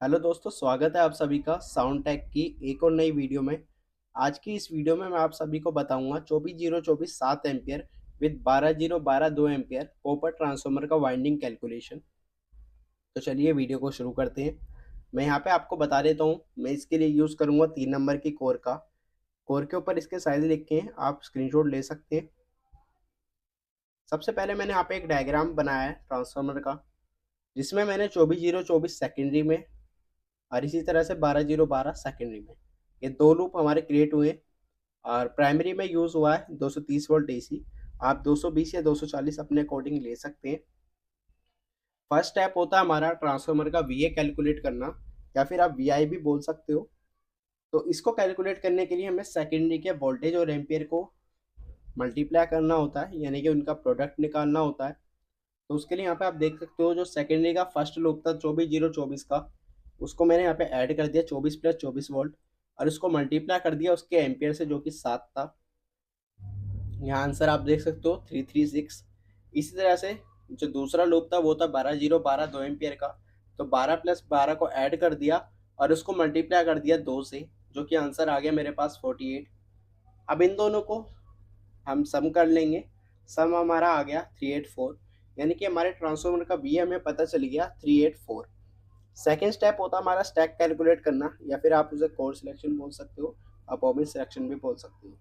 Hello दोस्तों, स्वागत है आप सभी का साउंड टेक की एक और नई वीडियो में। आज की इस वीडियो में मैं आप सभी को बताऊंगा 24 0 24 7 ampere with 12 0 12 2 ampere copper transformer का वाइंडिंग कैलकुलेशन। तो चलिए वीडियो को शुरू करते हैं। मैं यहाँ पे आपको बता देता हूँ, मैं इसके लिए यूज़ करूँगा 3 नंबर की कोर का। कोर के ऊपर इसके साइज लिखे हैं, आप स्क्रीनशॉट ले सकते हैं। सबसे पहले मैंने यहाँ पे एक डायग्राम बनाया है ट्रांसफार्मर का, जिसमें मैंने 24 0 24 सेकेंडरी में और इसी तरह से 12 0 12 सेकेंडरी में ये दो लूप हमारे क्रिएट हुए। और प्राइमरी में यूज़ हुआ है 230 वोल्ट एसी। आप 220 या 240 अपने अकॉर्डिंग ले सकते हैं। फर्स्ट स्टेप होता है हमारा ट्रांसफार्मर का वीए कैलकुलेट करना, या फिर आप वीआई भी बोल सकते हो। तो इसको कैलकुलेट करने के लिए हमें सेकेंडरी के वोल्टेज और एम्पियर को मल्टीप्लाई करना होता है, यानी कि उनका प्रोडक्ट निकालना होता है। तो उसके लिए यहाँ पे आप देख सकते हो, जो सेकेंडरी का फर्स्ट लूप था 24 0 24 का, उसको मैंने यहाँ पे ऐड कर दिया 24 + 24 वोल्ट, और उसको मल्टीप्लाई कर दिया उसके एम्पियर से, जो कि 7 था। यहाँ आंसर आप देख सकते हो 336। इसी तरह से जो दूसरा लूप था वो था 12 0 12 2 एम्पियर का। तो 12 + 12 को ऐड कर दिया और उसको मल्टीप्लाई कर दिया 2 से, जो कि आंसर आ गया मेरे पास 48। अब इन दोनों को हम सम कर लेंगे। सम हमारा आ गया 384, यानी कि हमारे ट्रांसफार्मर का वी हमें पता चल गया 384। सेकेंड स्टेप होता है हमारा स्टैक कैलकुलेट करना, या फिर आप उसे कोर सिलेक्शन बोल सकते हो, आप ओमिन सिलेक्शन भी बोल सकते हो।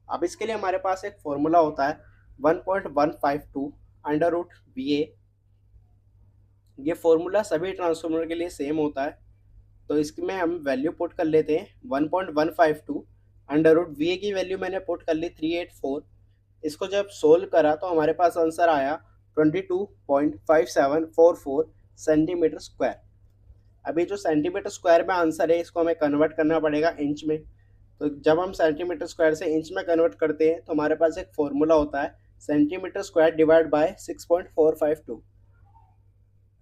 अब इसके लिए हमारे पास एक फॉर्मूला होता है 1.152 अंडर रूट वी ए। ये फॉर्मूला सभी ट्रांसफार्मर के लिए सेम होता है। तो इसमें हम वैल्यू पुट कर लेते हैं 1.152 अंडर रूट वी ए की वैल्यू मैंने पुट कर ली 384। इसको जब सोल्व करा तो हमारे पास आंसर आया 22.5744 सेंटीमीटर स्क्वायर। अभी जो सेंटीमीटर स्क्वायर में आंसर है, इसको हमें कन्वर्ट करना पड़ेगा इंच में। तो जब हम सेंटीमीटर स्क्वायर से इंच में कन्वर्ट करते हैं तो हमारे पास एक फॉर्मूला होता है centimetre square divide by 6.452।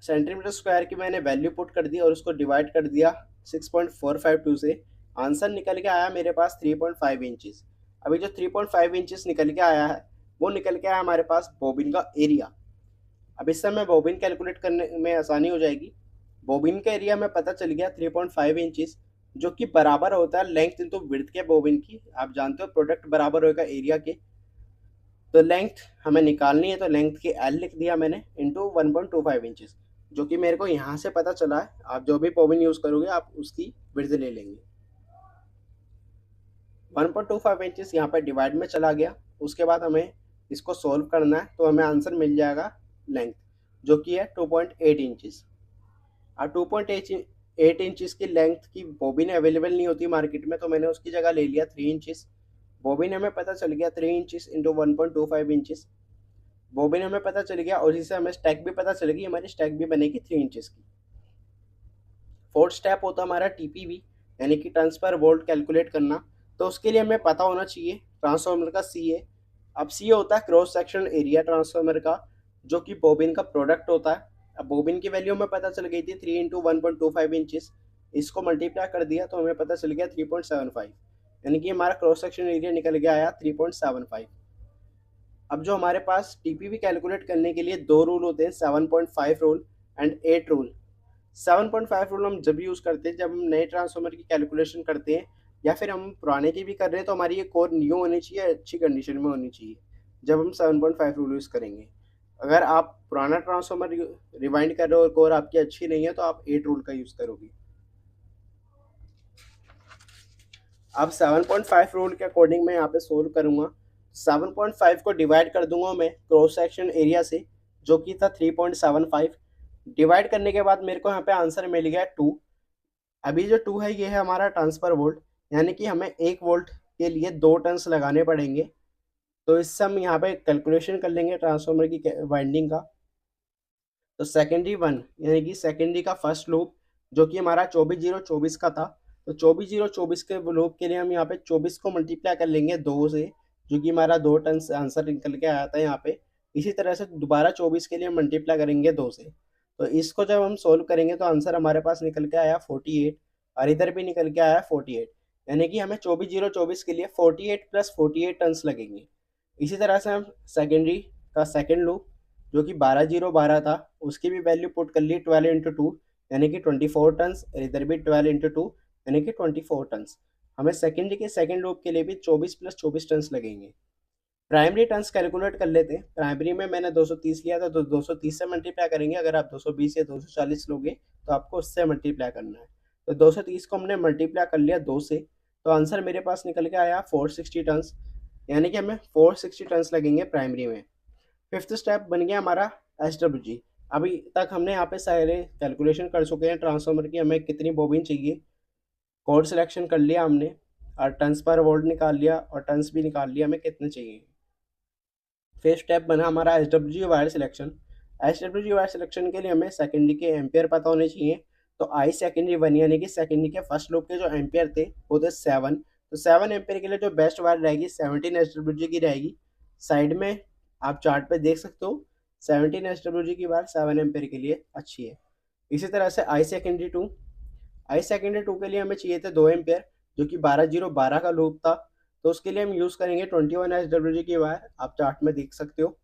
Centimetre square की मैंने वैल्यू पुट कर दी और उसको डिवाइड कर दिया 6.452 से। आंसर निकल के आया मेरे पास 3.5 इंचज़। अभी जो 3.5 इंचज़ निकल के आया है, वो निकल के आया हमारे पास बॉबिन का एरिया। अब इससे हमें बॉबिन कैलकुलेट करने में आसानी हो जाएगी। बॉबिन का एरिया में पता चल गया 3.5 इंचज़, जो कि बराबर होता है लेंथ इंटू विड्थ के बॉबिन की। आप जानते हो प्रोडक्ट बराबर होगा एरिया के। तो लेंथ हमें निकालनी है, तो लेंथ की एल लिख दिया मैंने इंटू 1.25 इंचज़, जो कि मेरे को यहाँ से पता चला है। आप जो भी बॉबिन यूज़ करोगे आप उसकी विड्थ ले लेंगे। 1.25 इंचज़ यहाँ पर डिवाइड में चला गया। उसके बाद हमें इसको सोल्व करना है, तो हमें आंसर मिल जाएगा लेंथ, जो कि है 2.8 इंचज़। और 2.8 इंचज़ की लेंथ की बॉबिन अवेलेबल नहीं होती मार्केट में, तो मैंने उसकी जगह ले लिया 3 इंचज़। बॉबिन हमें पता चल गया 3 इंचज़ इंटू 1.25 इंचज़। बॉबिन हमें पता चल गया, और इसी से हमें स्टैक भी पता चलेगी, हमारी स्टैक भी बनेगी 3 इंचज़ की। फोर्थ स्टेप होता है हमारा टीपीवी, यानी कि ट्रांसफर वोल्ट कैलकुलेट करना। तो उसके लिए हमें पता होना चाहिए ट्रांसफार्मर का सी ए। अब सी होता है क्रॉस सेक्शन एरिया ट्रांसफार्मर का, जो कि बॉबिन का प्रोडक्ट होता है। अब बॉबिन की वैल्यू हमें पता चल गई थी 3 इंटू 1.25 इंचज़। इसको मल्टीप्लाई कर दिया तो हमें पता चल गया 3.75, यानी कि हमारा क्रॉस सेक्शन एरिया निकल गया आया 3.75। अब जो हमारे पास टीपीवी कैलकुलेट करने के लिए दो रूल होते हैं, 7.5 रूल एंड 8 रूल। 7.5 रूल हम जब यूज़ करते हैं जब हम नए ट्रांसफार्मर की कैलकुलेशन करते हैं, या फिर हम पुराने की भी कर रहे हैं, तो हमारी ये कोर न्यू होनी चाहिए, अच्छी कंडीशन में होनी चाहिए जब हम 7.5 रूल यूज़ करेंगे। अगर आप पुराना ट्रांसफार्मर रिवाइंड कर रहे हो और कोर आपकी अच्छी नहीं है, तो आप 8 रूल का यूज़ करोगे। अब 7.5 रूल के अकॉर्डिंग मैं यहाँ पे सोल्व करूँगा। 7.5 को डिवाइड कर दूंगा मैं क्रॉस सेक्शन एरिया से, जो कि था 3.75। डिवाइड करने के बाद मेरे को यहाँ पे आंसर मिल गया 2। अभी जो 2 है ये है हमारा ट्रांसफर वोल्ट, यानी कि हमें 1 वोल्ट के लिए 2 टर्न्स लगाने पड़ेंगे। तो इससे हम यहाँ पे कैलकुलेशन कर लेंगे ट्रांसफार्मर की वाइंडिंग का। तो सेकेंडरी वन, यानी कि सेकेंडरी का फर्स्ट लूप, जो कि हमारा 24 0 24 का था। तो 24 0 24 के लूप के लिए हम यहाँ पे 24 को मल्टीप्लाई कर लेंगे 2 से, जो कि हमारा 2 टन से आंसर निकल के आया था यहाँ पे। इसी तरह से दोबारा 24 के लिए मल्टीप्लाई करेंगे 2 से। तो इसको जब हम सोल्व करेंगे तो आंसर हमारे पास निकल के आया 48, और इधर भी निकल के आया 48, यानी कि हमें 24 0 24 के लिए 48 + 48 टन्स लगेंगे। इसी तरह से हम सेकेंडरी का सेकेंड लूप, जो कि 12 0 12 था, उसकी भी वैल्यू पुट कर ली 12 इंटू 2, यानी कि 24 टन्स, इधर भी 12 इंटू 2 यानी कि 24 टन्स। हमें सेकेंडरी के सेकेंड लूप के लिए भी 24 प्लस 24 टन्स लगेंगे। प्राइमरी टर्न्स कैलकुलेट कर लेते हैं। प्राइमरी में मैंने 230 लिया था तो 230 से मल्टीप्लाई करेंगे। अगर आप 220 या 240 लोगे तो आपको उससे मल्टीप्लाई करना है। तो 230 को हमने मल्टीप्लाई कर लिया 2 से, तो आंसर मेरे पास निकल के आया 460 टन्स, यानी कि हमें 460 टन्स लगेंगे प्राइमरी में। फिफ्थ स्टेप बन गया हमारा SWG। अभी तक हमने यहाँ पे सारे कैलकुलेशन कर चुके हैं ट्रांसफार्मर की, हमें कितनी बोबिन चाहिए, कोड सिलेक्शन कर लिया हमने, और टन्स पर वोल्ट निकाल लिया और टन्स भी निकाल लिया हमें कितने चाहिए। फिर स्टेप बना हमारा SWG wire selection. SWG wire selection के लिए हमें सेकेंडरी के एम्पियर पता होने चाहिए। तो आई सेकेंडरी वन यानी कि सेकेंडरी के फर्स्ट लूप के जो एम्पियर थे वो थे 7। तो 7 एम्पियर के लिए जो बेस्ट वायर रहेगी 17 SWG की रहेगी। साइड में आप चार्ट पे देख सकते हो 17 SWG की वायर 7 एम्पियर के लिए अच्छी है। इसी तरह से आई सेकेंडरी टू के लिए हमें चाहिए थे 2 एम्पियर, जो कि 12 का लूप था। तो उसके लिए हम यूज़ करेंगे 21 SWG की वायर, आप चार्ट में देख सकते हो।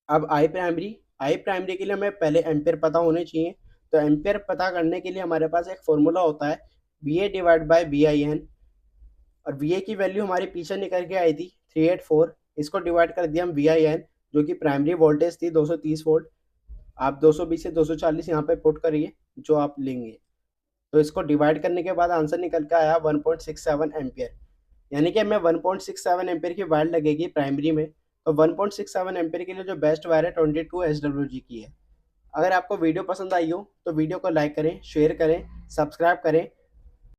अब आई प्राइमरी के लिए हमें पहले एम्पियर पता होने चाहिए। तो एम्पियर पता करने के लिए हमारे पास एक फॉर्मूला होता है VA डिवाइड बाय BIN, और VA की वैल्यू हमारी पीछे निकल के आई थी 384। इसको डिवाइड कर दिया हम VIN, जो कि प्राइमरी वोल्टेज थी 230 वोल्ट। आप 220 से 240 यहाँ पे पुट करिए जो आप लेंगे। तो इसको डिवाइड करने के बाद आंसर निकल के आया 1.67 एम्पियर, यानी कि हमें 1.67 एम्पियर की वायर लगेगी प्राइमरी में। तो 1.67 एम्पियर के लिए जो बेस्ट वायर है 22 SWG की है। अगर आपको वीडियो पसंद आई हो तो वीडियो को लाइक करें, शेयर करें, सब्सक्राइब करें